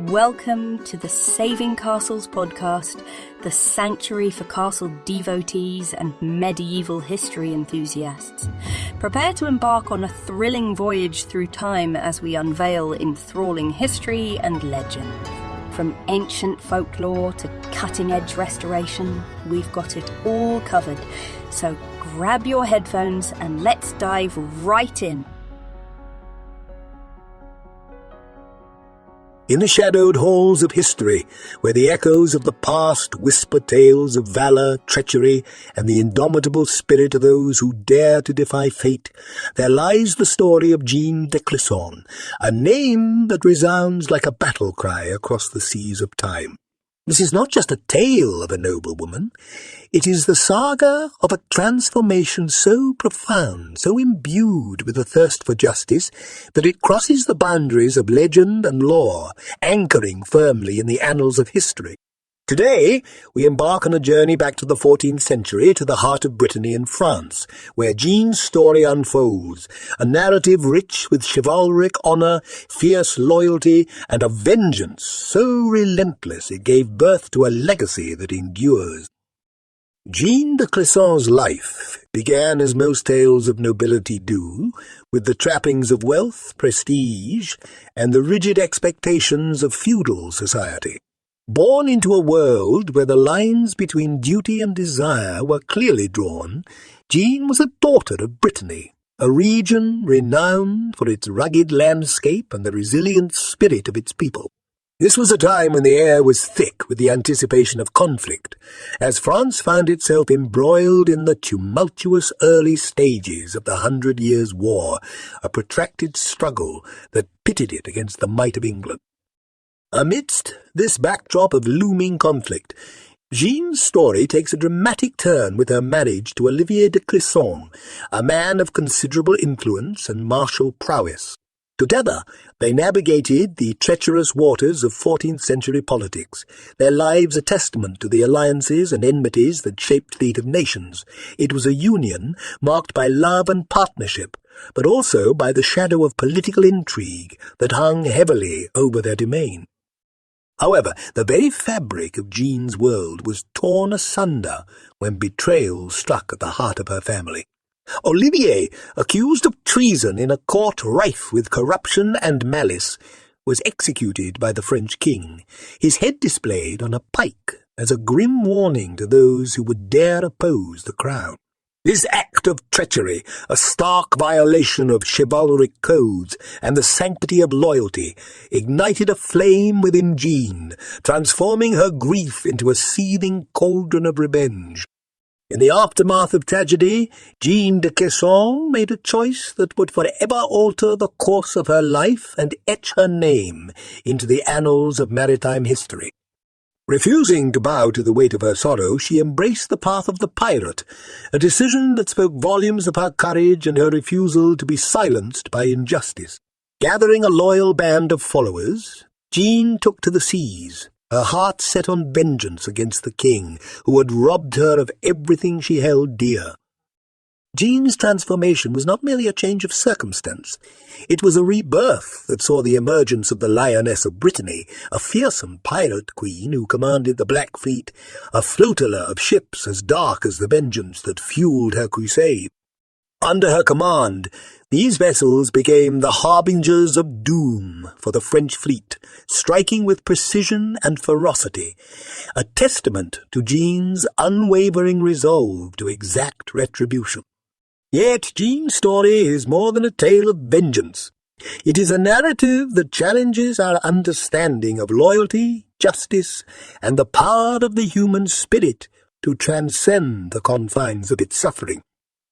Welcome to the Saving Castles podcast, the sanctuary for castle devotees and medieval history enthusiasts. Prepare to embark on a thrilling voyage through time as we unveil enthralling history and legend. From ancient folklore to cutting-edge restoration, we've got it all covered. So grab your headphones and let's dive right in. In the shadowed halls of history, where the echoes of the past whisper tales of valour, treachery, and the indomitable spirit of those who dare to defy fate, there lies the story of Jeanne de Clisson, a name that resounds like a battle cry across the seas of time. This is not just a tale of a noblewoman, it is the saga of a transformation so profound, so imbued with a thirst for justice, that it crosses the boundaries of legend and lore, anchoring firmly in the annals of history. Today, we embark on a journey back to the 14th century, to the heart of Britany in France, where Jeanne's story unfolds, a narrative rich with chivalric honour, fierce loyalty, and a vengeance so relentless it gave birth to a legacy that endures. Jeanne de Clisson's life began as most tales of nobility do, with the trappings of wealth, prestige, and the rigid expectations of feudal society. Born into a world where the lines between duty and desire were clearly drawn, Jeanne was a daughter of Britany, a region renowned for its rugged landscape and the resilient spirit of its people. This was a time when the air was thick with the anticipation of conflict, as France found itself embroiled in the tumultuous early stages of the 100 Years' War, a protracted struggle that pitted it against the might of England. Amidst this backdrop of looming conflict, Jeanne's story takes a dramatic turn with her marriage to Olivier de Clisson, a man of considerable influence and martial prowess. Together, they navigated the treacherous waters of 14th century politics, their lives a testament to the alliances and enmities that shaped the fate of nations. It was a union marked by love and partnership, but also by the shadow of political intrigue that hung heavily over their domain. However, the very fabric of Jeanne's world was torn asunder when betrayal struck at the heart of her family. Olivier, accused of treason in a court rife with corruption and malice, was executed by the French king, his head displayed on a pike as a grim warning to those who would dare oppose the crown. This act of treachery, a stark violation of chivalric codes and the sanctity of loyalty, ignited a flame within Jeanne, transforming her grief into a seething cauldron of revenge. In the aftermath of tragedy, Jeanne de Clisson made a choice that would forever alter the course of her life and etch her name into the annals of maritime history. Refusing to bow to the weight of her sorrow, she embraced the path of the pirate, a decision that spoke volumes of her courage and her refusal to be silenced by injustice. Gathering a loyal band of followers, Jeanne took to the seas, her heart set on vengeance against the king, who had robbed her of everything she held dear. Jeanne's transformation was not merely a change of circumstance. It was a rebirth that saw the emergence of the Lioness of Brittany, a fearsome pirate queen who commanded the Black Fleet, a flotilla of ships as dark as the vengeance that fueled her crusade. Under her command, these vessels became the harbingers of doom for the French fleet, striking with precision and ferocity, a testament to Jeanne's unwavering resolve to exact retribution. Yet Jeanne's story is more than a tale of vengeance. It is a narrative that challenges our understanding of loyalty, justice, and the power of the human spirit to transcend the confines of its suffering.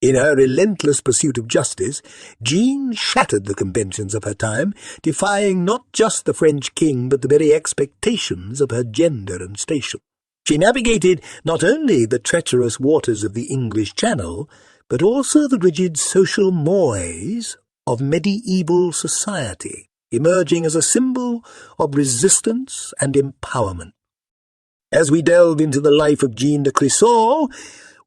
In her relentless pursuit of justice, Jeanne shattered the conventions of her time, defying not just the French king but the very expectations of her gender and station. She navigated not only the treacherous waters of the English Channel, but also the rigid social mores of medieval society, emerging as a symbol of resistance and empowerment. As we delve into the life of Jeanne de Clisson,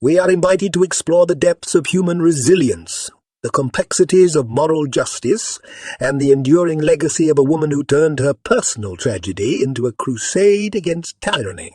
we are invited to explore the depths of human resilience, the complexities of moral justice, and the enduring legacy of a woman who turned her personal tragedy into a crusade against tyranny.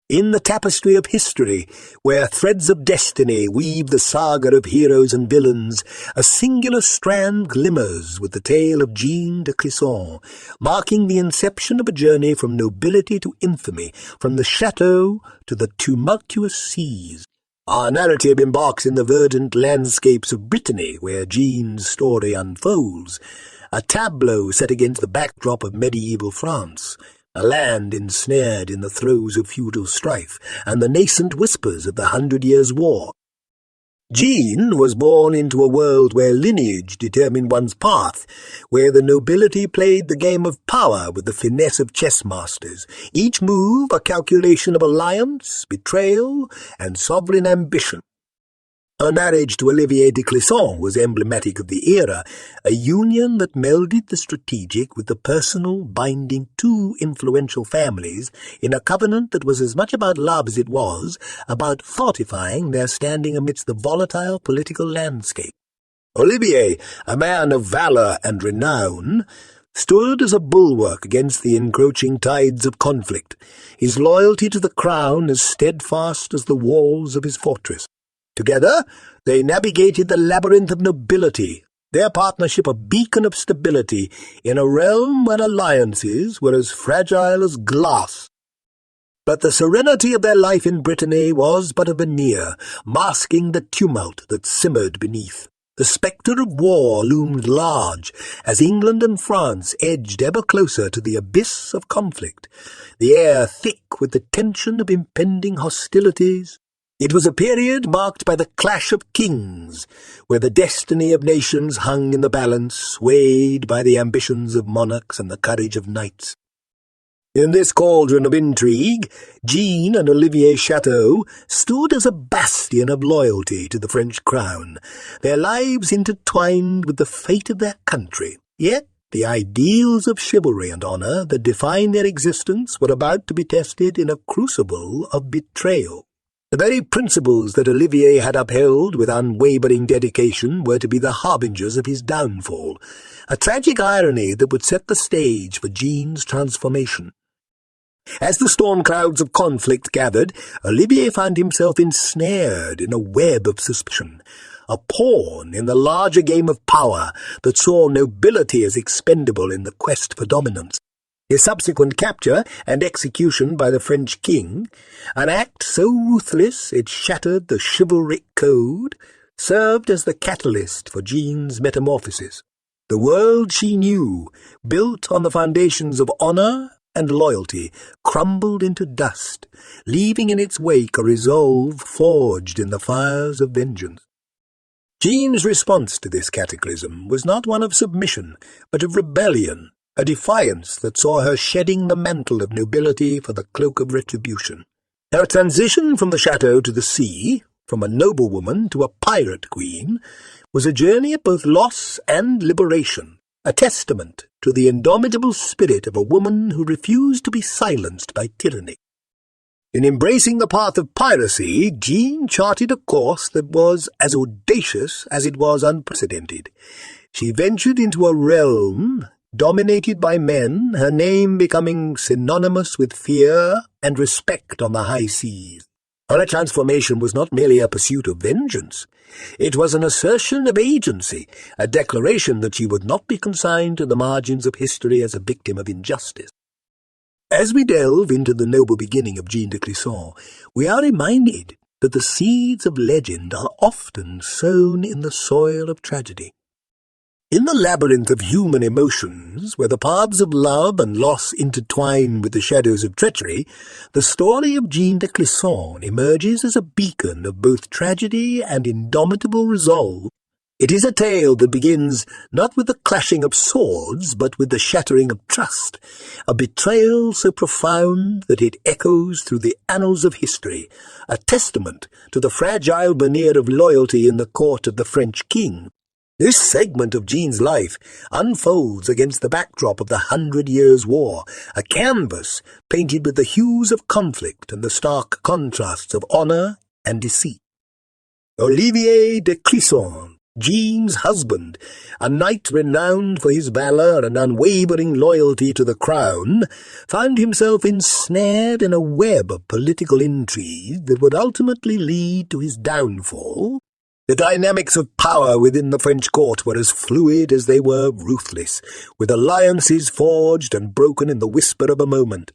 In the tapestry of history, where threads of destiny weave the saga of heroes and villains, a singular strand glimmers with the tale of Jeanne de Clisson, marking the inception of a journey from nobility to infamy, from the chateau to the tumultuous seas. Our narrative embarks in the verdant landscapes of Britany, where Jeanne's story unfolds, a tableau set against the backdrop of medieval France, a land ensnared in the throes of feudal strife and the nascent whispers of the 100 Years' War. Jeanne was born into a world where lineage determined one's path, where the nobility played the game of power with the finesse of chess masters, each move a calculation of alliance, betrayal, and sovereign ambition. Her marriage to Olivier de Clisson was emblematic of the era, a union that melded the strategic with the personal, binding two influential families in a covenant that was as much about love as it was about fortifying their standing amidst the volatile political landscape. Olivier, a man of valour and renown, stood as a bulwark against the encroaching tides of conflict, his loyalty to the crown as steadfast as the walls of his fortress. Together, they navigated the labyrinth of nobility, their partnership a beacon of stability in a realm where alliances were as fragile as glass. But the serenity of their life in Britany was but a veneer, masking the tumult that simmered beneath. The spectre of war loomed large as England and France edged ever closer to the abyss of conflict, the air thick with the tension of impending hostilities. It was a period marked by the clash of kings, where the destiny of nations hung in the balance, swayed by the ambitions of monarchs and the courage of knights. In this cauldron of intrigue, Jeanne and Olivier Chateau stood as a bastion of loyalty to the French crown, their lives intertwined with the fate of their country. Yet the ideals of chivalry and honour that defined their existence were about to be tested in a crucible of betrayal. The very principles that Olivier had upheld with unwavering dedication were to be the harbingers of his downfall, a tragic irony that would set the stage for Jeanne's transformation. As the storm clouds of conflict gathered, Olivier found himself ensnared in a web of suspicion, a pawn in the larger game of power that saw nobility as expendable in the quest for dominance. His subsequent capture and execution by the French king, an act so ruthless it shattered the chivalric code, served as the catalyst for Jeanne's metamorphosis. The world she knew, built on the foundations of honour and loyalty, crumbled into dust, leaving in its wake a resolve forged in the fires of vengeance. Jeanne's response to this cataclysm was not one of submission, but of rebellion, a defiance that saw her shedding the mantle of nobility for the cloak of retribution. Her transition from the chateau to the sea, from a noblewoman to a pirate queen, was a journey of both loss and liberation, a testament to the indomitable spirit of a woman who refused to be silenced by tyranny. In embracing the path of piracy, Jeanne charted a course that was as audacious as it was unprecedented. She ventured into a realm dominated by men, her name becoming synonymous with fear and respect on the high seas. Her transformation was not merely a pursuit of vengeance. It was an assertion of agency, a declaration that she would not be consigned to the margins of history as a victim of injustice. As we delve into the noble beginning of Jeanne de Clisson, we are reminded that the seeds of legend are often sown in the soil of tragedy. In the labyrinth of human emotions, where the paths of love and loss intertwine with the shadows of treachery, the story of Jeanne de Clisson emerges as a beacon of both tragedy and indomitable resolve. It is a tale that begins not with the clashing of swords, but with the shattering of trust, a betrayal so profound that it echoes through the annals of history, a testament to the fragile veneer of loyalty in the court of the French king. This segment of Jeanne's life unfolds against the backdrop of the 100 Years' War, a canvas painted with the hues of conflict and the stark contrasts of honour and deceit. Olivier de Clisson, Jeanne's husband, a knight renowned for his valour and unwavering loyalty to the crown, found himself ensnared in a web of political intrigue that would ultimately lead to his downfall. The dynamics of power within the French court were as fluid as they were ruthless, with alliances forged and broken in the whisper of a moment,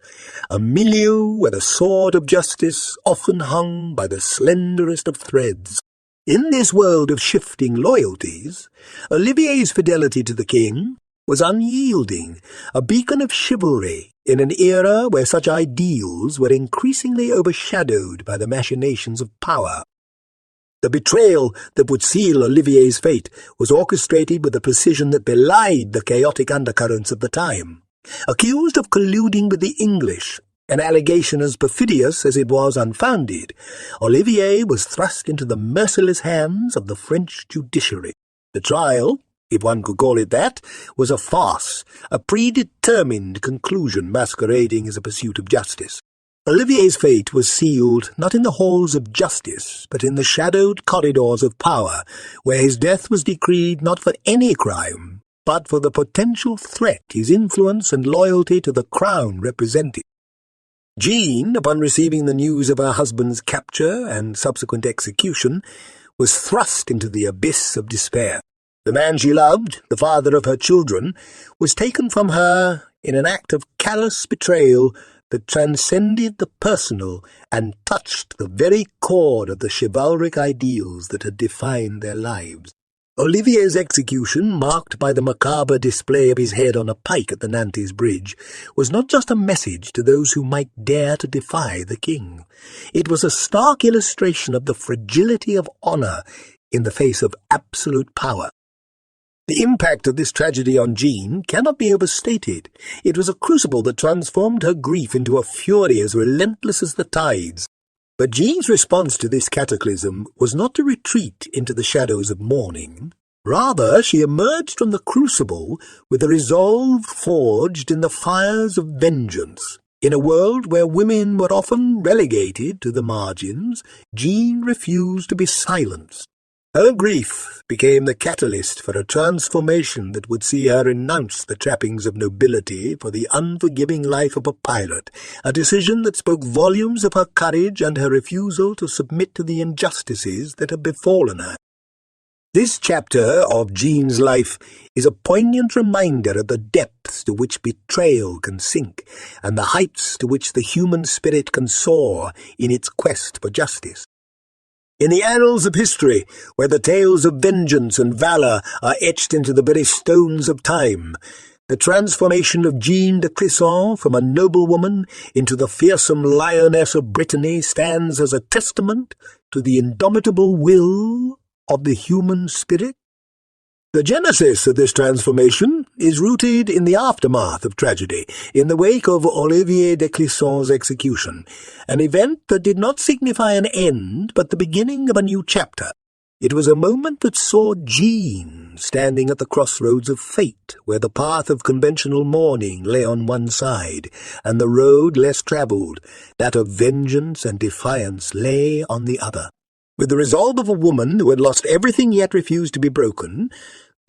a milieu where the sword of justice often hung by the slenderest of threads. In this world of shifting loyalties, Olivier's fidelity to the king was unyielding, a beacon of chivalry in an era where such ideals were increasingly overshadowed by the machinations of power. The betrayal that would seal Olivier's fate was orchestrated with a precision that belied the chaotic undercurrents of the time. Accused of colluding with the English, an allegation as perfidious as it was unfounded, Olivier was thrust into the merciless hands of the French judiciary. The trial, if one could call it that, was a farce, a predetermined conclusion masquerading as a pursuit of justice. Olivier's fate was sealed not in the halls of justice, but in the shadowed corridors of power, where his death was decreed not for any crime, but for the potential threat his influence and loyalty to the crown represented. Jeanne, upon receiving the news of her husband's capture and subsequent execution, was thrust into the abyss of despair. The man she loved, the father of her children, was taken from her in an act of callous betrayal that transcended the personal and touched the very core of the chivalric ideals that had defined their lives. Olivier's execution, marked by the macabre display of his head on a pike at the Nantes Bridge, was not just a message to those who might dare to defy the king. It was a stark illustration of the fragility of honour in the face of absolute power. The impact of this tragedy on Jeanne cannot be overstated. It was a crucible that transformed her grief into a fury as relentless as the tides. But Jeanne's response to this cataclysm was not to retreat into the shadows of mourning. Rather, she emerged from the crucible with a resolve forged in the fires of vengeance. In a world where women were often relegated to the margins, Jeanne refused to be silenced. Her grief became the catalyst for a transformation that would see her renounce the trappings of nobility for the unforgiving life of a pirate, a decision that spoke volumes of her courage and her refusal to submit to the injustices that had befallen her. This chapter of Jeanne's life is a poignant reminder of the depths to which betrayal can sink and the heights to which the human spirit can soar in its quest for justice. In the annals of history, where the tales of vengeance and valour are etched into the very stones of time, the transformation of Jeanne de Clisson from a noblewoman into the fearsome Lioness of Brittany stands as a testament to the indomitable will of the human spirit. The genesis of this transformation is rooted in the aftermath of tragedy, in the wake of Olivier de Clisson's execution, an event that did not signify an end, but the beginning of a new chapter. It was a moment that saw Jeanne standing at the crossroads of fate, where the path of conventional mourning lay on one side, and the road less travelled, that of vengeance and defiance, lay on the other. With the resolve of a woman who had lost everything yet refused to be broken,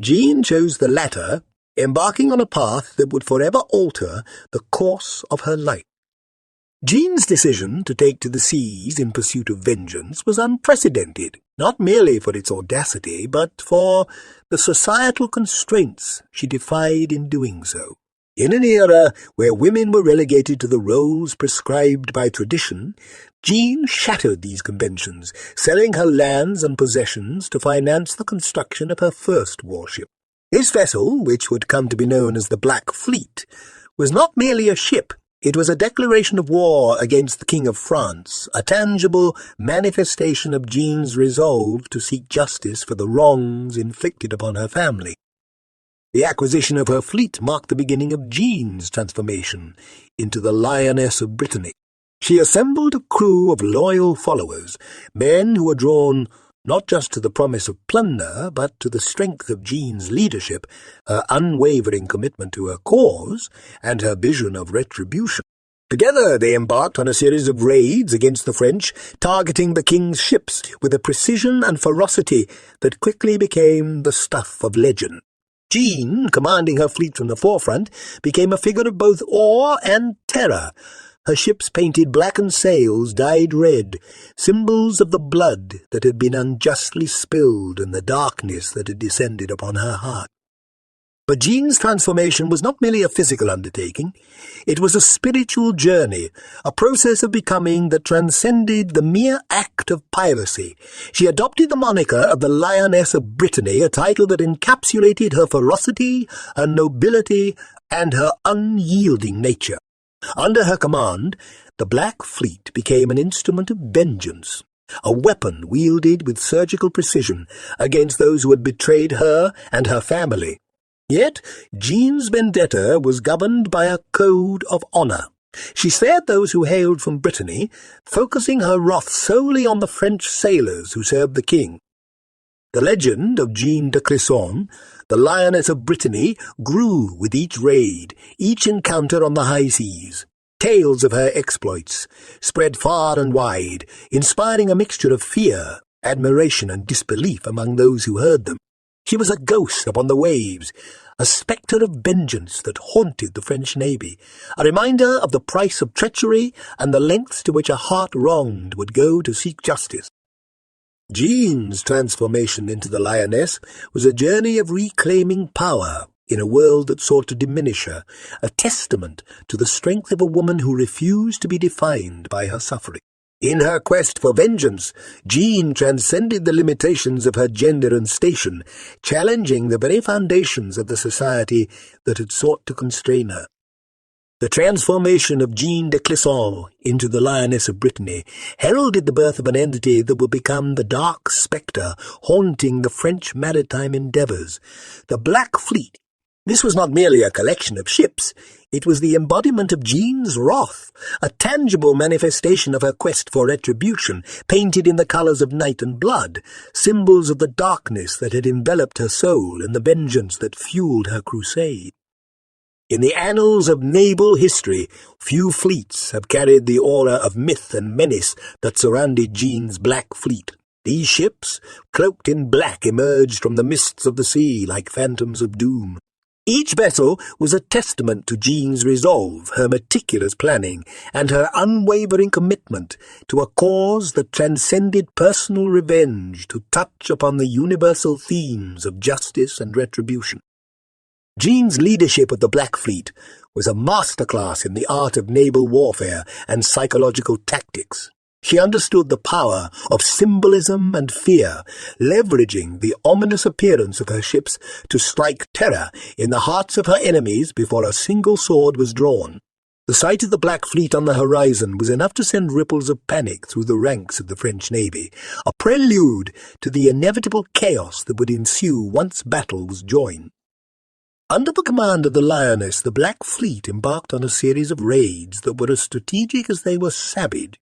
Jeanne chose the latter, embarking on a path that would forever alter the course of her life. Jeanne's decision to take to the seas in pursuit of vengeance was unprecedented, not merely for its audacity, but for the societal constraints she defied in doing so. In an era where women were relegated to the roles prescribed by tradition, Jeanne shattered these conventions, selling her lands and possessions to finance the construction of her first warship. This vessel, which would come to be known as the Black Fleet, was not merely a ship. It was a declaration of war against the King of France, a tangible manifestation of Jeanne's resolve to seek justice for the wrongs inflicted upon her family. The acquisition of her fleet marked the beginning of Jeanne's transformation into the Lioness of Brittany. She assembled a crew of loyal followers, men who were drawn not just to the promise of plunder, but to the strength of Jeanne's leadership, her unwavering commitment to her cause, and her vision of retribution. Together they embarked on a series of raids against the French, targeting the king's ships with a precision and ferocity that quickly became the stuff of legend. Jeanne, commanding her fleet from the forefront, became a figure of both awe and terror. Her ships painted blackened sails dyed red, symbols of the blood that had been unjustly spilled and the darkness that had descended upon her heart. But Jeanne's transformation was not merely a physical undertaking. It was a spiritual journey, a process of becoming that transcended the mere act of piracy. She adopted the moniker of the Lioness of Brittany, a title that encapsulated her ferocity, her nobility, and her unyielding nature. Under her command, the Black Fleet became an instrument of vengeance, a weapon wielded with surgical precision against those who had betrayed her and her family. Yet Jeanne's vendetta was governed by a code of honor. She spared those who hailed from Britany, focusing her wrath solely on the French sailors who served the king. The legend of Jeanne de Clisson, the Lioness of Brittany, grew with each raid, each encounter on the high seas. Tales of her exploits spread far and wide, inspiring a mixture of fear, admiration, and disbelief among those who heard them. She was a ghost upon the waves, a spectre of vengeance that haunted the French navy, a reminder of the price of treachery and the lengths to which a heart wronged would go to seek justice. Jeanne's transformation into the lioness was a journey of reclaiming power in a world that sought to diminish her, a testament to the strength of a woman who refused to be defined by her suffering. In her quest for vengeance, Jeanne transcended the limitations of her gender and station, challenging the very foundations of the society that had sought to constrain her. The transformation of Jeanne de Clisson into the Lioness of Brittany heralded the birth of an entity that would become the dark spectre haunting the French maritime endeavours, the Black Fleet. This was not merely a collection of ships, it was the embodiment of Jeanne's wrath, a tangible manifestation of her quest for retribution, painted in the colours of night and blood, symbols of the darkness that had enveloped her soul and the vengeance that fueled her crusade. In the annals of naval history, few fleets have carried the aura of myth and menace that surrounded Jeanne's Black Fleet. These ships, cloaked in black, emerged from the mists of the sea like phantoms of doom. Each vessel was a testament to Jeanne's resolve, her meticulous planning, and her unwavering commitment to a cause that transcended personal revenge to touch upon the universal themes of justice and retribution. Jeanne's leadership of the Black Fleet was a masterclass in the art of naval warfare and psychological tactics. She understood the power of symbolism and fear, leveraging the ominous appearance of her ships to strike terror in the hearts of her enemies before a single sword was drawn. The sight of the Black Fleet on the horizon was enough to send ripples of panic through the ranks of the French navy, a prelude to the inevitable chaos that would ensue once battle was joined. Under the command of the Lioness, the Black Fleet embarked on a series of raids that were as strategic as they were savage.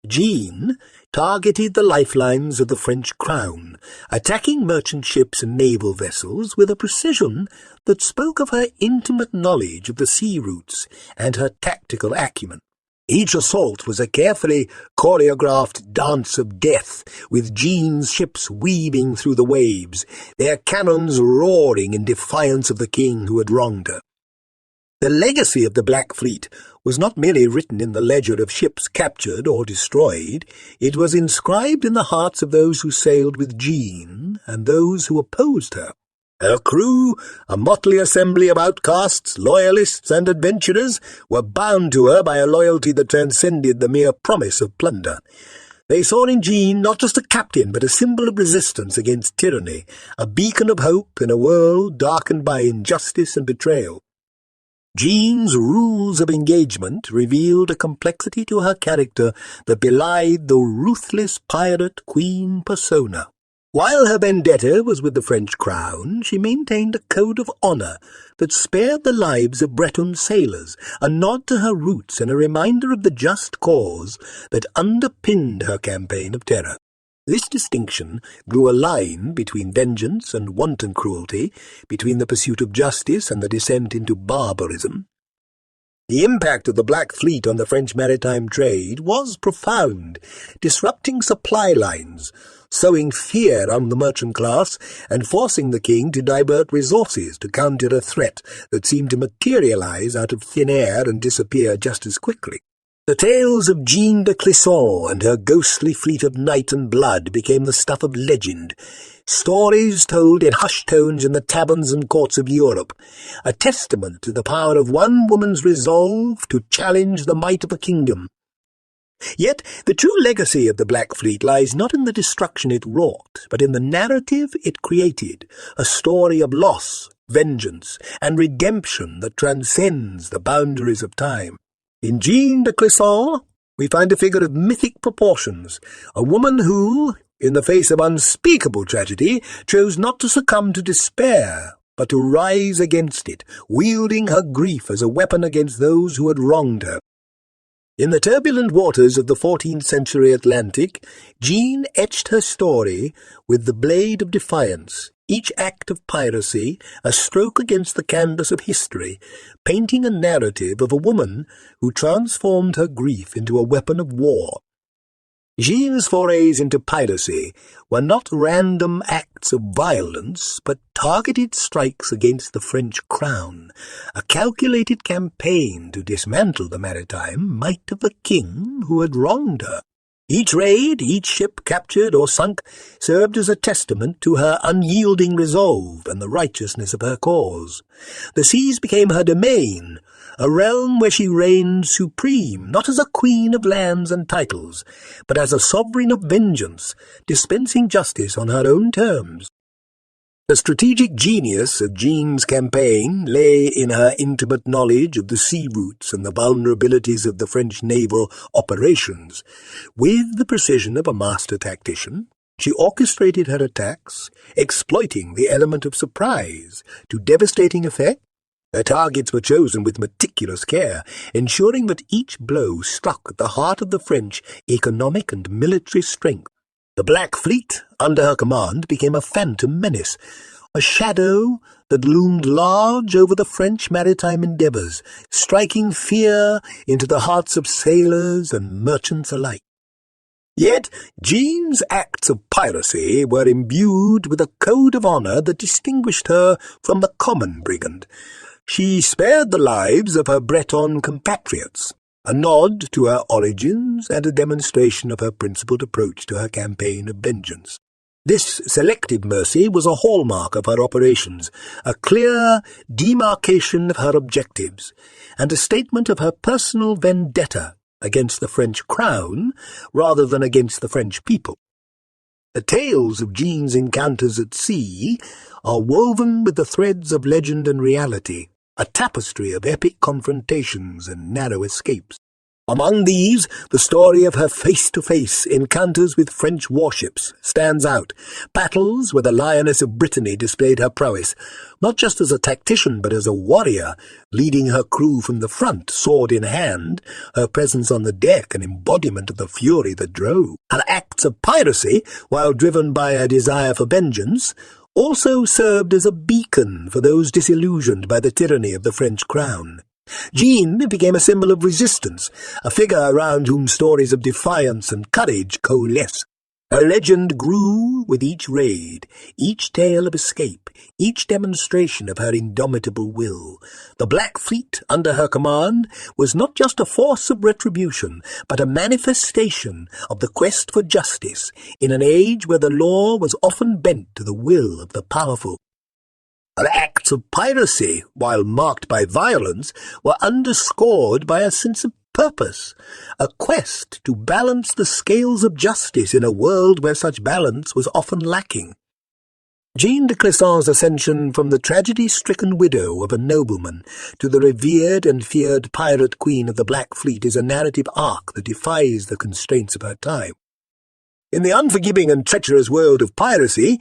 Jeanne targeted the lifelines of the French crown, attacking merchant ships and naval vessels with a precision that spoke of her intimate knowledge of the sea routes and her tactical acumen. Each assault was a carefully choreographed dance of death, with Jeanne's ships weaving through the waves, their cannons roaring in defiance of the king who had wronged her. The legacy of the Black Fleet was not merely written in the ledger of ships captured or destroyed, it was inscribed in the hearts of those who sailed with Jeanne and those who opposed her. Her crew, a motley assembly of outcasts, loyalists, and adventurers, were bound to her by a loyalty that transcended the mere promise of plunder. They saw in Jeanne not just a captain, but a symbol of resistance against tyranny, a beacon of hope in a world darkened by injustice and betrayal. Jeanne's rules of engagement revealed a complexity to her character that belied the ruthless pirate queen persona. While her vendetta was with the French crown, she maintained a code of honour that spared the lives of Breton sailors, a nod to her roots and a reminder of the just cause that underpinned her campaign of terror. This distinction drew a line between vengeance and wanton cruelty, between the pursuit of justice and the descent into barbarism. The impact of the Black Fleet on the French maritime trade was profound, disrupting supply lines, sowing fear on the merchant class, and forcing the king to divert resources to counter a threat that seemed to materialize out of thin air and disappear just as quickly. The tales of Jeanne de Clisson and her ghostly fleet of night and blood became the stuff of legend, stories told in hushed tones in the taverns and courts of Europe, a testament to the power of one woman's resolve to challenge the might of a kingdom. Yet the true legacy of the Black Fleet lies not in the destruction it wrought, but in the narrative it created, a story of loss, vengeance, and redemption that transcends the boundaries of time. In Jeanne de Clisson, we find a figure of mythic proportions, a woman who, in the face of unspeakable tragedy, chose not to succumb to despair, but to rise against it, wielding her grief as a weapon against those who had wronged her. In the turbulent waters of the 14th century Atlantic, Jeanne etched her story with the blade of defiance, each act of piracy a stroke against the canvas of history, painting a narrative of a woman who transformed her grief into a weapon of war. Jeanne's forays into piracy were not random acts of violence, but targeted strikes against the French crown, a calculated campaign to dismantle the maritime might of the king who had wronged her. Each raid, each ship captured or sunk, served as a testament to her unyielding resolve and the righteousness of her cause. The seas became her domain, a realm where she reigned supreme, not as a queen of lands and titles, but as a sovereign of vengeance, dispensing justice on her own terms. The strategic genius of Jeanne's campaign lay in her intimate knowledge of the sea routes and the vulnerabilities of the French naval operations. With the precision of a master tactician, she orchestrated her attacks, exploiting the element of surprise to devastating effect. Her targets were chosen with meticulous care, ensuring that each blow struck at the heart of the French economic and military strength. The Black Fleet, under her command, became a phantom menace, a shadow that loomed large over the French maritime endeavours, striking fear into the hearts of sailors and merchants alike. Yet Jeanne's acts of piracy were imbued with a code of honour that distinguished her from the common brigand. She spared the lives of her Breton compatriots, a nod to her origins and a demonstration of her principled approach to her campaign of vengeance. This selective mercy was a hallmark of her operations, a clear demarcation of her objectives, and a statement of her personal vendetta against the French crown rather than against the French people. The tales of Jeanne's encounters at sea are woven with the threads of legend and reality, a tapestry of epic confrontations and narrow escapes. Among these, the story of her face-to-face encounters with French warships stands out. Battles where the Lioness of Brittany displayed her prowess, not just as a tactician but as a warrior, leading her crew from the front, sword in hand, her presence on the deck an embodiment of the fury that drove. Her acts of piracy, while driven by a desire for vengeance, also served as a beacon for those disillusioned by the tyranny of the French crown. Jeanne became a symbol of resistance, a figure around whom stories of defiance and courage coalesced. Her legend grew with each raid, each tale of escape, each demonstration of her indomitable will. The Black Fleet, under her command, was not just a force of retribution, but a manifestation of the quest for justice, in an age where the law was often bent to the will of the powerful. Her acts of piracy, while marked by violence, were underscored by a sense of purpose, a quest to balance the scales of justice in a world where such balance was often lacking. Jeanne de Clisson's ascension from the tragedy-stricken widow of a nobleman to the revered and feared pirate queen of the Black Fleet is a narrative arc that defies the constraints of her time. In the unforgiving and treacherous world of piracy,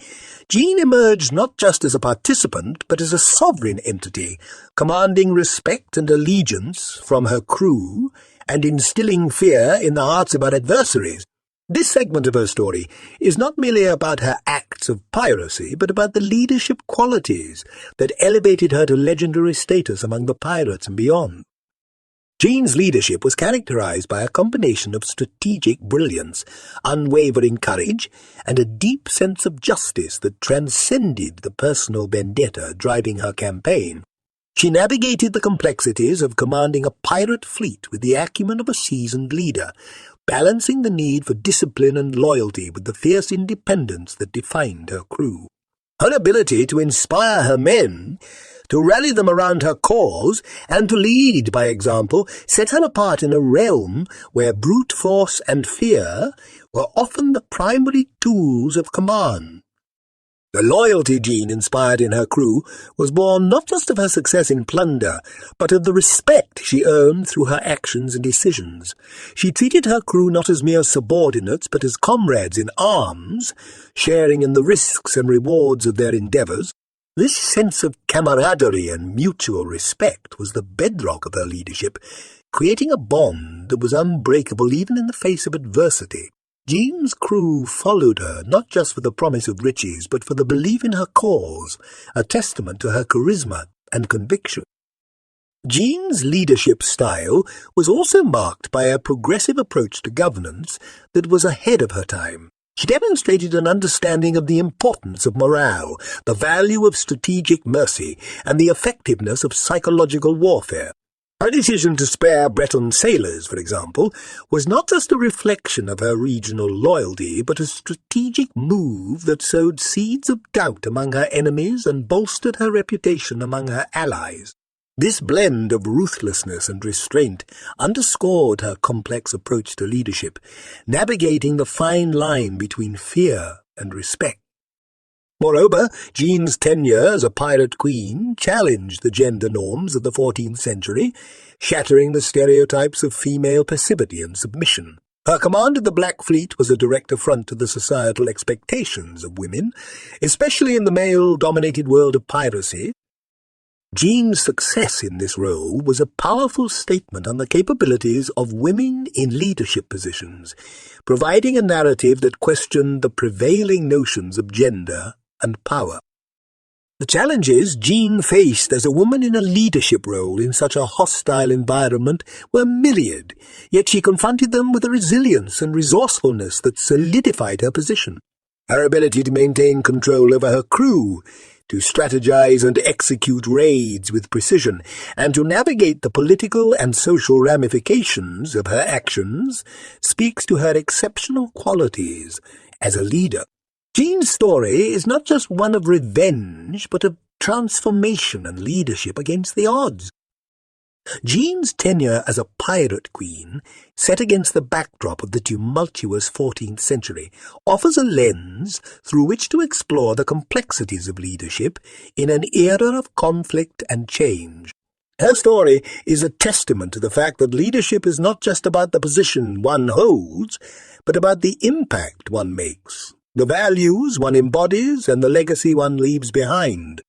Jeanne emerged not just as a participant, but as a sovereign entity, commanding respect and allegiance from her crew and instilling fear in the hearts of her adversaries. This segment of her story is not merely about her acts of piracy, but about the leadership qualities that elevated her to legendary status among the pirates and beyond. Jeanne's leadership was characterized by a combination of strategic brilliance, unwavering courage, and a deep sense of justice that transcended the personal vendetta driving her campaign. She navigated the complexities of commanding a pirate fleet with the acumen of a seasoned leader, balancing the need for discipline and loyalty with the fierce independence that defined her crew. Her ability to inspire her men, to rally them around her cause, and to lead by example, set her apart in a realm where brute force and fear were often the primary tools of command. The loyalty Jeanne inspired in her crew was born not just of her success in plunder, but of the respect she earned through her actions and decisions. She treated her crew not as mere subordinates, but as comrades in arms, sharing in the risks and rewards of their endeavours. This sense of camaraderie and mutual respect was the bedrock of her leadership, creating a bond that was unbreakable even in the face of adversity. Jeanne's crew followed her not just for the promise of riches, but for the belief in her cause, a testament to her charisma and conviction. Jeanne's leadership style was also marked by a progressive approach to governance that was ahead of her time. She demonstrated an understanding of the importance of morale, the value of strategic mercy, and the effectiveness of psychological warfare. Her decision to spare Breton sailors, for example, was not just a reflection of her regional loyalty, but a strategic move that sowed seeds of doubt among her enemies and bolstered her reputation among her allies. This blend of ruthlessness and restraint underscored her complex approach to leadership, navigating the fine line between fear and respect. Moreover, Jeanne's tenure as a pirate queen challenged the gender norms of the 14th century, shattering the stereotypes of female passivity and submission. Her command of the Black Fleet was a direct affront to the societal expectations of women, especially in the male-dominated world of piracy. Jeanne's success in this role was a powerful statement on the capabilities of women in leadership positions, providing a narrative that questioned the prevailing notions of gender and power. The challenges Jeanne faced as a woman in a leadership role in such a hostile environment were myriad, yet she confronted them with a resilience and resourcefulness that solidified her position. Her ability to maintain control over her crew, to strategize and execute raids with precision, and to navigate the political and social ramifications of her actions speaks to her exceptional qualities as a leader. Jeanne's story is not just one of revenge, but of transformation and leadership against the odds. Jeanne's tenure as a pirate queen, set against the backdrop of the tumultuous 14th century, offers a lens through which to explore the complexities of leadership in an era of conflict and change. Her story is a testament to the fact that leadership is not just about the position one holds, but about the impact one makes, the values one embodies, and the legacy one leaves behind.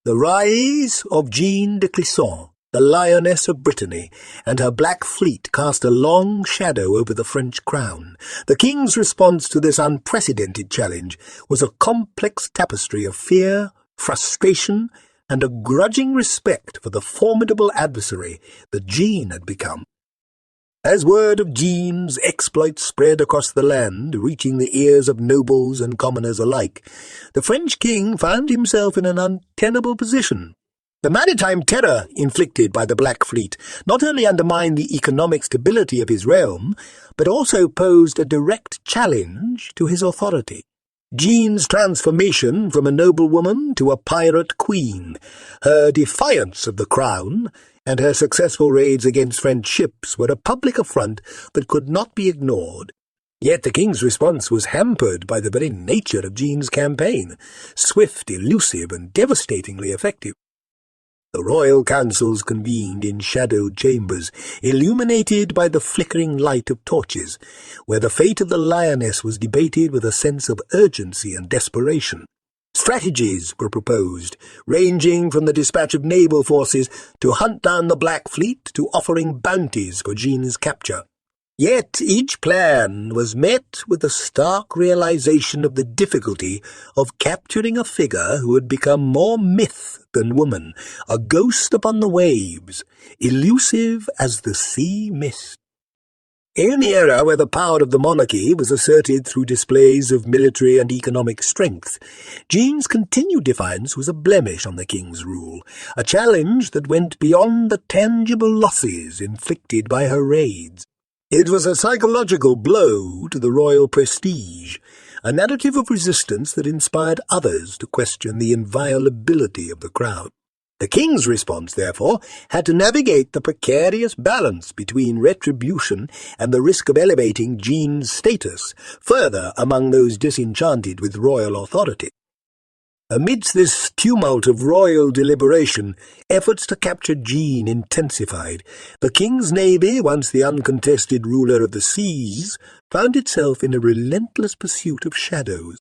The rise of Jeanne de Clisson, the Lioness of Brittany, and her Black Fleet cast a long shadow over the French crown. The king's response to this unprecedented challenge was a complex tapestry of fear, frustration, and a grudging respect for the formidable adversary that Jeanne had become. As word of Jeanne's exploits spread across the land, reaching the ears of nobles and commoners alike, the French king found himself in an untenable position. The maritime terror inflicted by the Black Fleet not only undermined the economic stability of his realm, but also posed a direct challenge to his authority. Jeanne's transformation from a noblewoman to a pirate queen, her defiance of the crown, and her successful raids against French ships were a public affront that could not be ignored. Yet the king's response was hampered by the very nature of Jeanne's campaign, swift, elusive, and devastatingly effective. The royal councils convened in shadowed chambers, illuminated by the flickering light of torches, where the fate of the lioness was debated with a sense of urgency and desperation. Strategies were proposed, ranging from the dispatch of naval forces to hunt down the Black Fleet to offering bounties for Jeanne's capture. Yet each plan was met with the stark realization of the difficulty of capturing a figure who had become more myth than woman, a ghost upon the waves, elusive as the sea mist. In the era where the power of the monarchy was asserted through displays of military and economic strength, Jeanne's continued defiance was a blemish on the king's rule, a challenge that went beyond the tangible losses inflicted by her raids. It was a psychological blow to the royal prestige, a narrative of resistance that inspired others to question the inviolability of the crown. The king's response, therefore, had to navigate the precarious balance between retribution and the risk of elevating Jeanne's status further among those disenchanted with royal authority. Amidst this tumult of royal deliberation, efforts to capture Jeanne intensified. The king's navy, once the uncontested ruler of the seas, found itself in a relentless pursuit of shadows.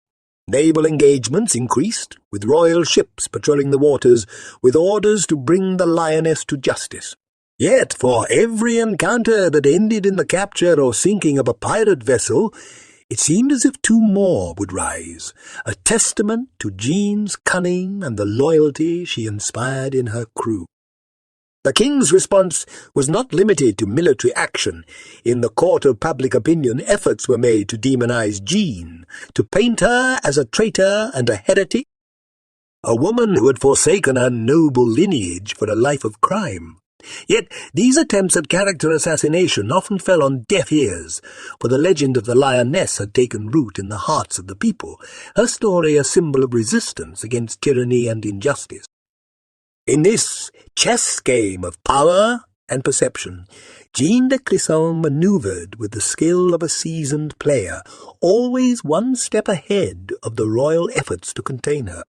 Naval engagements increased, with royal ships patrolling the waters with orders to bring the lioness to justice. Yet, for every encounter that ended in the capture or sinking of a pirate vessel, it seemed as if two more would rise, a testament to Jeanne's cunning and the loyalty she inspired in her crew. The king's response was not limited to military action. In the court of public opinion, efforts were made to demonize Jeanne, to paint her as a traitor and a heretic, a woman who had forsaken her noble lineage for a life of crime. Yet these attempts at character assassination often fell on deaf ears, for the legend of the lioness had taken root in the hearts of the people, her story a symbol of resistance against tyranny and injustice. In this chess game of power and perception, Jeanne de Clisson maneuvered with the skill of a seasoned player, always one step ahead of the royal efforts to contain her.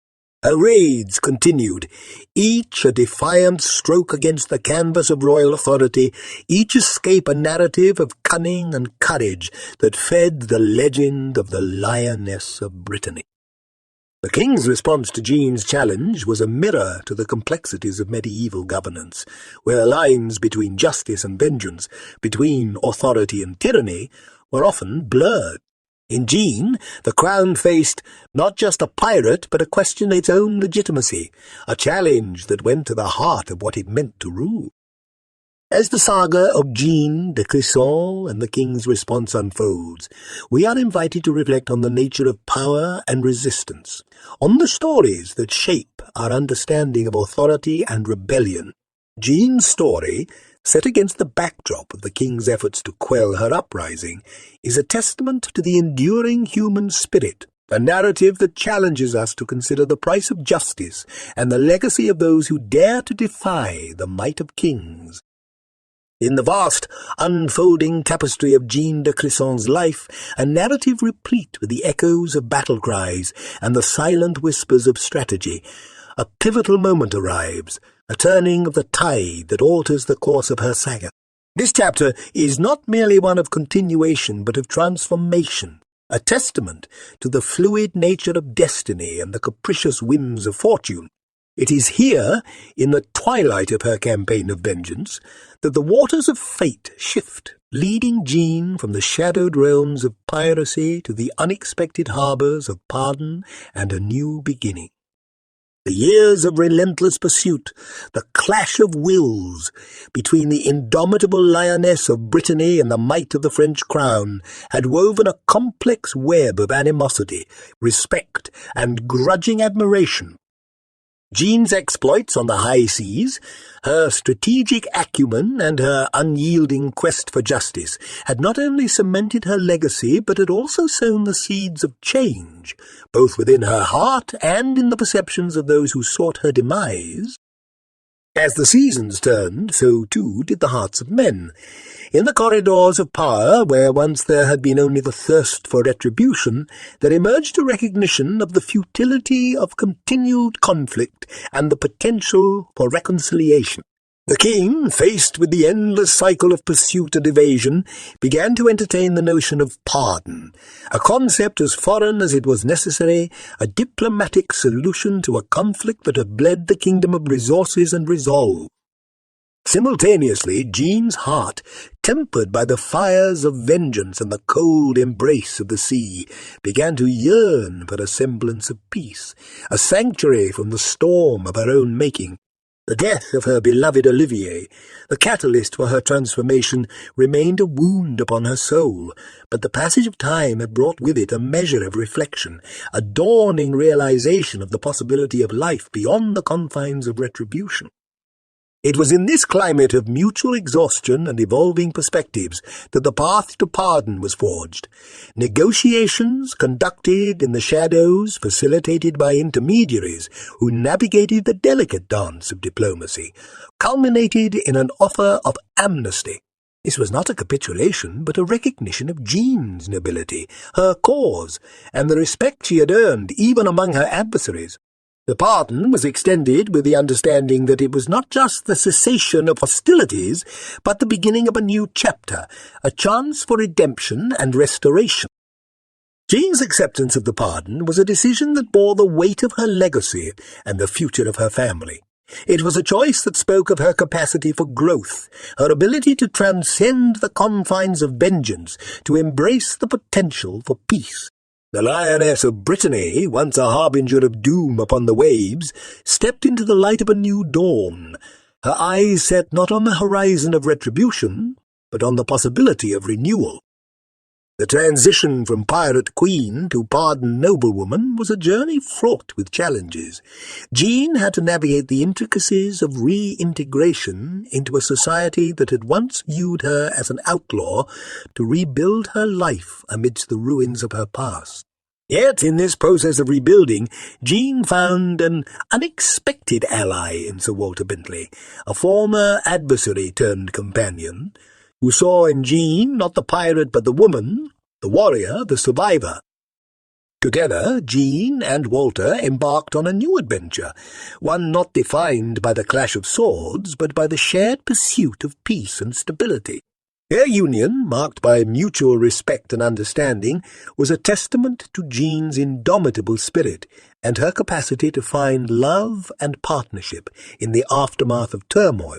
Her raids continued, each a defiant stroke against the canvas of royal authority, each escape a narrative of cunning and courage that fed the legend of the Lioness of Brittany. The king's response to Jeanne's challenge was a mirror to the complexities of medieval governance, where lines between justice and vengeance, between authority and tyranny, were often blurred. In Jeanne, the crown faced not just a pirate, but a question of its own legitimacy, a challenge that went to the heart of what it meant to rule. As the saga of Jeanne de Clisson and the king's response unfolds, we are invited to reflect on the nature of power and resistance, on the stories that shape our understanding of authority and rebellion. Jeanne's story, set against the backdrop of the king's efforts to quell her uprising, is a testament to the enduring human spirit, a narrative that challenges us to consider the price of justice and the legacy of those who dare to defy the might of kings. In the vast, unfolding tapestry of Jeanne de Clisson's life, a narrative replete with the echoes of battle cries and the silent whispers of strategy, a pivotal moment arrives, a turning of the tide that alters the course of her saga. This chapter is not merely one of continuation but of transformation, a testament to the fluid nature of destiny and the capricious whims of fortune. It is here, in the twilight of her campaign of vengeance, that the waters of fate shift, leading Jeanne from the shadowed realms of piracy to the unexpected harbours of pardon and a new beginning. The years of relentless pursuit, the clash of wills between the indomitable Lioness of Brittany and the might of the French crown had woven a complex web of animosity, respect, and grudging admiration. Jeanne's exploits on the high seas, her strategic acumen, and her unyielding quest for justice had not only cemented her legacy but had also sown the seeds of change, both within her heart and in the perceptions of those who sought her demise. As the seasons turned, so too did the hearts of men. In the corridors of power, where once there had been only the thirst for retribution, there emerged a recognition of the futility of continued conflict and the potential for reconciliation. The king, faced with the endless cycle of pursuit and evasion, began to entertain the notion of pardon, a concept as foreign as it was necessary, a diplomatic solution to a conflict that had bled the kingdom of resources and resolve. Simultaneously, Jeanne's heart, tempered by the fires of vengeance and the cold embrace of the sea, began to yearn for a semblance of peace, a sanctuary from the storm of her own making. The death of her beloved Olivier, the catalyst for her transformation, remained a wound upon her soul, but the passage of time had brought with it a measure of reflection, a dawning realization of the possibility of life beyond the confines of retribution. It was in this climate of mutual exhaustion and evolving perspectives that the path to pardon was forged. Negotiations conducted in the shadows, facilitated by intermediaries who navigated the delicate dance of diplomacy, culminated in an offer of amnesty. This was not a capitulation, but a recognition of Jeanne's nobility, her cause, and the respect she had earned even among her adversaries. The pardon was extended with the understanding that it was not just the cessation of hostilities, but the beginning of a new chapter, a chance for redemption and restoration. Jeanne's acceptance of the pardon was a decision that bore the weight of her legacy and the future of her family. It was a choice that spoke of her capacity for growth, her ability to transcend the confines of vengeance, to embrace the potential for peace. The Lioness of Brittany, once a harbinger of doom upon the waves, stepped into the light of a new dawn, her eyes set not on the horizon of retribution, but on the possibility of renewal. The transition from pirate queen to pardoned noblewoman was a journey fraught with challenges. Jeanne had to navigate the intricacies of reintegration into a society that had once viewed her as an outlaw, to rebuild her life amidst the ruins of her past. Yet, in this process of rebuilding, Jeanne found an unexpected ally in Sir Walter Bentley, a former adversary turned companion, who saw in Jeanne not the pirate but the woman, the warrior, the survivor. Together, Jeanne and Walter embarked on a new adventure, one not defined by the clash of swords, but by the shared pursuit of peace and stability. Their union, marked by mutual respect and understanding, was a testament to Jeanne's indomitable spirit and her capacity to find love and partnership in the aftermath of turmoil.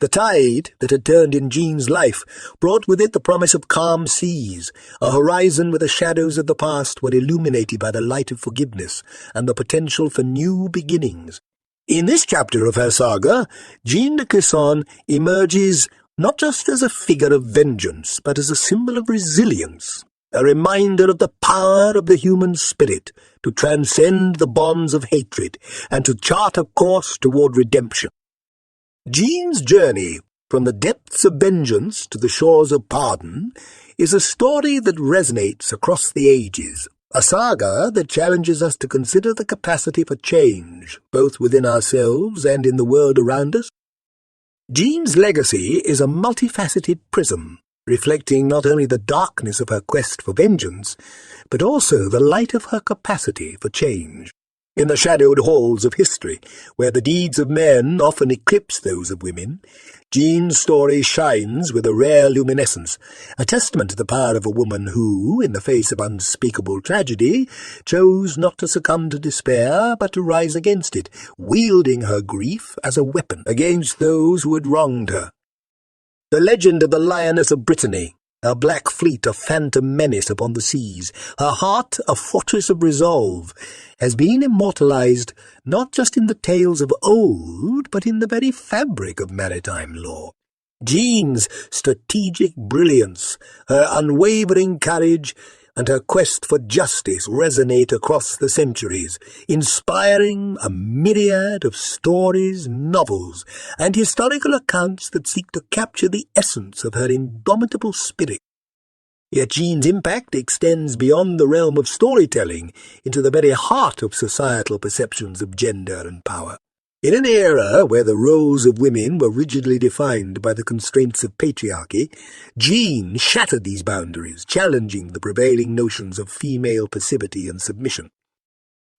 The tide that had turned in Jeanne's life brought with it the promise of calm seas, a horizon where the shadows of the past were illuminated by the light of forgiveness and the potential for new beginnings. In this chapter of her saga, Jeanne de Clisson emerges not just as a figure of vengeance, but as a symbol of resilience, a reminder of the power of the human spirit to transcend the bonds of hatred and to chart a course toward redemption. Jeanne's journey from the depths of vengeance to the shores of pardon is a story that resonates across the ages, a saga that challenges us to consider the capacity for change, both within ourselves and in the world around us. Jeanne's legacy is a multifaceted prism, reflecting not only the darkness of her quest for vengeance, but also the light of her capacity for change. In the shadowed halls of history, where the deeds of men often eclipse those of women, Jeanne's story shines with a rare luminescence, a testament to the power of a woman who, in the face of unspeakable tragedy, chose not to succumb to despair, but to rise against it, wielding her grief as a weapon against those who had wronged her. The legend of the Lioness of Brittany, her black fleet a phantom menace upon the seas, her heart a fortress of resolve, has been immortalized not just in the tales of old, but in the very fabric of maritime lore. Jeanne's strategic brilliance, her unwavering courage, and her quest for justice resonate across the centuries, inspiring a myriad of stories, novels, and historical accounts that seek to capture the essence of her indomitable spirit. Yet Jeanne's impact extends beyond the realm of storytelling into the very heart of societal perceptions of gender and power. In an era where the roles of women were rigidly defined by the constraints of patriarchy, Jeanne shattered these boundaries, challenging the prevailing notions of female passivity and submission.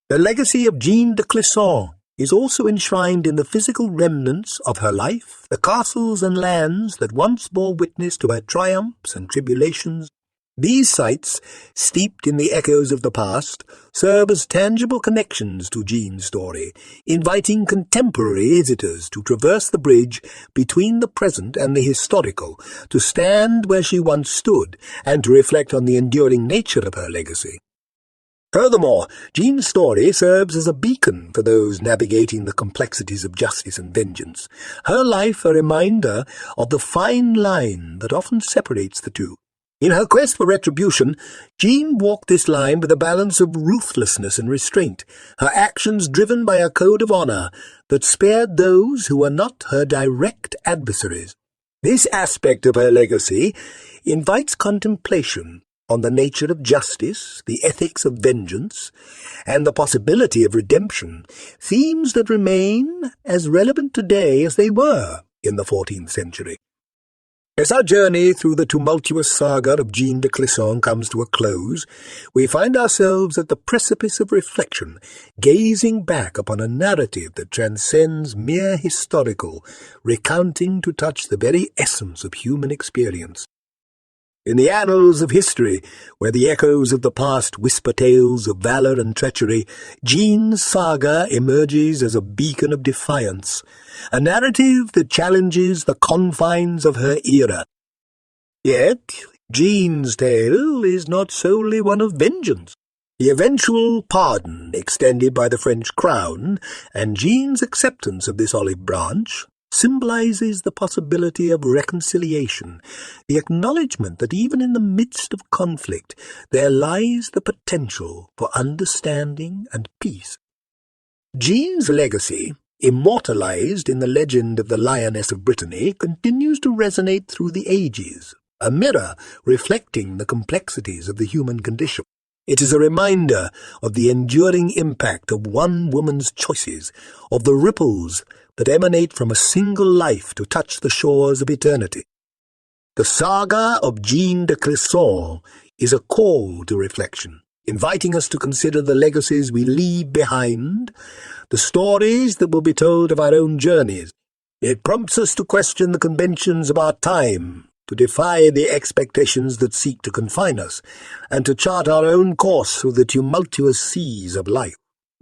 The legacy of Jeanne de Clisson is also enshrined in the physical remnants of her life, the castles and lands that once bore witness to her triumphs and tribulations, These sites, steeped in the echoes of the past, serve as tangible connections to Jeanne's story, inviting contemporary visitors to traverse the bridge between the present and the historical, to stand where she once stood, and to reflect on the enduring nature of her legacy. Furthermore, Jeanne's story serves as a beacon for those navigating the complexities of justice and vengeance, her life a reminder of the fine line that often separates the two. In her quest for retribution, Jeanne walked this line with a balance of ruthlessness and restraint, her actions driven by a code of honor that spared those who were not her direct adversaries. This aspect of her legacy invites contemplation on the nature of justice, the ethics of vengeance, and the possibility of redemption, themes that remain as relevant today as they were in the 14th century. As our journey through the tumultuous saga of Jeanne de Clisson comes to a close, we find ourselves at the precipice of reflection, gazing back upon a narrative that transcends mere historical, recounting to touch the very essence of human experience. In the annals of history, where the echoes of the past whisper tales of valor and treachery, Jeanne's saga emerges as a beacon of defiance, a narrative that challenges the confines of her era. Yet, Jeanne's tale is not solely one of vengeance. The eventual pardon extended by the French crown, and Jeanne's acceptance of this olive branch, symbolizes the possibility of reconciliation, the acknowledgement that even in the midst of conflict there lies the potential for understanding and peace. Jeanne's legacy, immortalized in the legend of the Lioness of Brittany, continues to resonate through the ages, a mirror reflecting the complexities of the human condition. It is a reminder of the enduring impact of one woman's choices, of the ripples that emanate from a single life to touch the shores of eternity. The saga of Jeanne de Clisson is a call to reflection, inviting us to consider the legacies we leave behind, the stories that will be told of our own journeys. It prompts us to question the conventions of our time, to defy the expectations that seek to confine us, and to chart our own course through the tumultuous seas of life.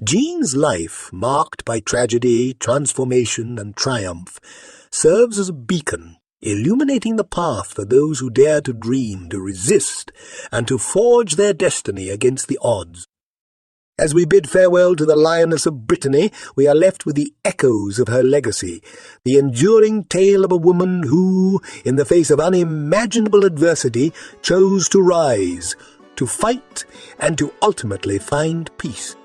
Jeanne's life, marked by tragedy, transformation, and triumph, serves as a beacon, illuminating the path for those who dare to dream, to resist, and to forge their destiny against the odds. As we bid farewell to the Lioness of Brittany, we are left with the echoes of her legacy, the enduring tale of a woman who, in the face of unimaginable adversity, chose to rise, to fight, and to ultimately find peace.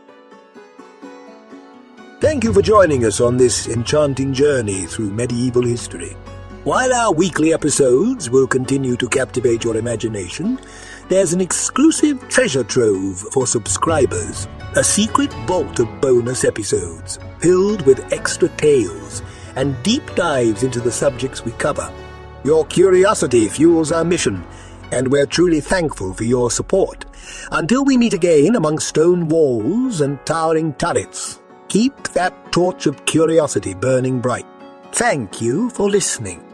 Thank you for joining us on this enchanting journey through medieval history. While our weekly episodes will continue to captivate your imagination, there's an exclusive treasure trove for subscribers, a secret vault of bonus episodes filled with extra tales and deep dives into the subjects we cover. Your curiosity fuels our mission, and we're truly thankful for your support. Until we meet again among stone walls and towering turrets, keep that torch of curiosity burning bright. Thank you for listening.